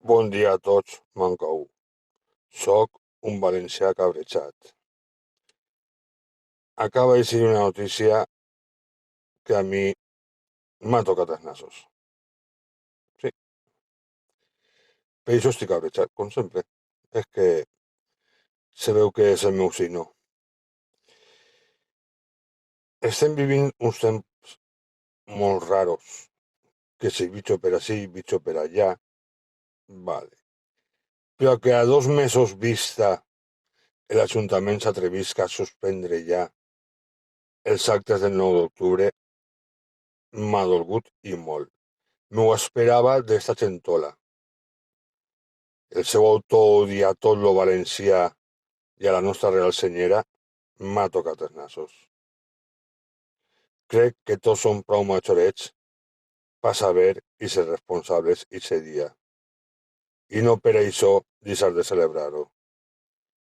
Bon dia a tots, Mancou. Soc un valencià cabrejat. Acaba de ser una notícia que a mi m'ha tocat els nassos. Sí, per això estic cabrejat, com sempre. És que se veu que és el meu signo. Estem vivint uns temps molt raros, que si bicho per ací, bicho per allà, vale. Però que a 2 mesos vista l'Ajuntament s'atrevisca a suspendre ja els actes del 9 d'octubre m'ha dolgut i molt. M'ho esperava d'esta gentola. El seu autor odia tot lo valencià i a la nostra Real Senyera m'ha tocat els nassos. Crec que tots som prou majorets per saber i ser responsables ese dia. I no per això deixar de celebrar-ho,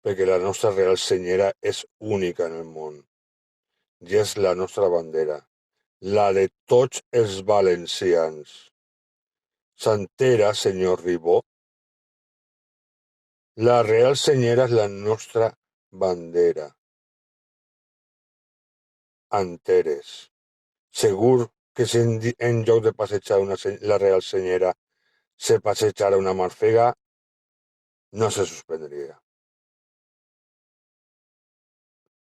perquè la nostra Real Senyera és única en el món i és la nostra bandera, la de tots els valencians. S'entera, senyor Ribó? La Real Senyera és la nostra bandera. Enteres. Segur que si en lloc de passejar la Real Senyera se passejara una marfega, no se suspendria.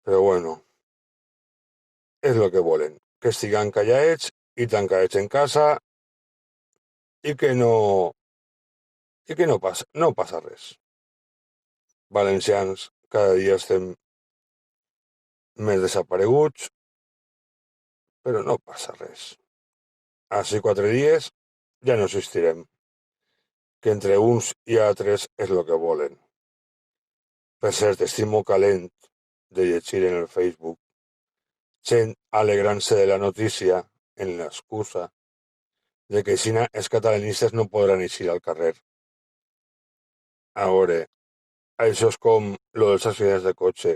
Però bueno, és el que volen, que estiguem calladets i tancadets en casa i que no passa res. Valencians, cada dia estem més desapareguts, però no passa res. Així 4 dies ja no existirem, que entre uns i altres és el que volen. Per cert, estic molt calent de llegir en el Facebook gent alegrant-se de la notícia en l'excusa de que així els catalanistes no podran eixir al carrer. A veure, això és com lo dels accidents de cotxe.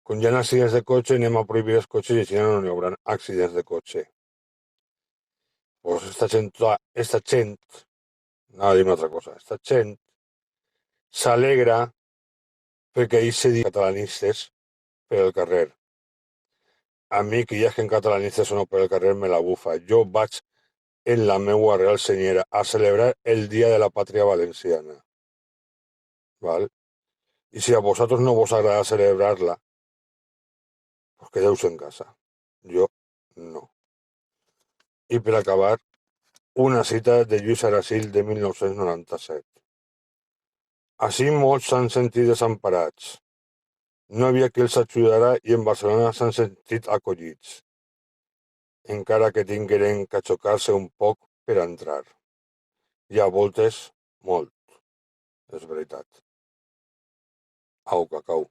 Quan hi ha accidents de cotxe anem a prohibir els cotxes i així no hi haurà accidents de cotxe. Pues esta gent, anava a dir una altra cosa, esta gent s'alegra perquè ells se diuen catalanistes per el carrer. A mi que hi hagi catalanistes o no per el carrer me la bufa. Jo vaig en la meua Real Senyera a celebrar el Dia de la Pàtria Valenciana. ¿Val? I si a vosaltres no vos agrada celebrar-la, pues quedeu en casa. Jo no. I per acabar, una cita de Lluís Arasil de 1997. Així molts s'han sentit desemparats. No havia qui els ajudara i en Barcelona s'han sentit acollits, encara que tingueren que xocar-se un poc per entrar. I a voltes, molt. És veritat. Au, cacau.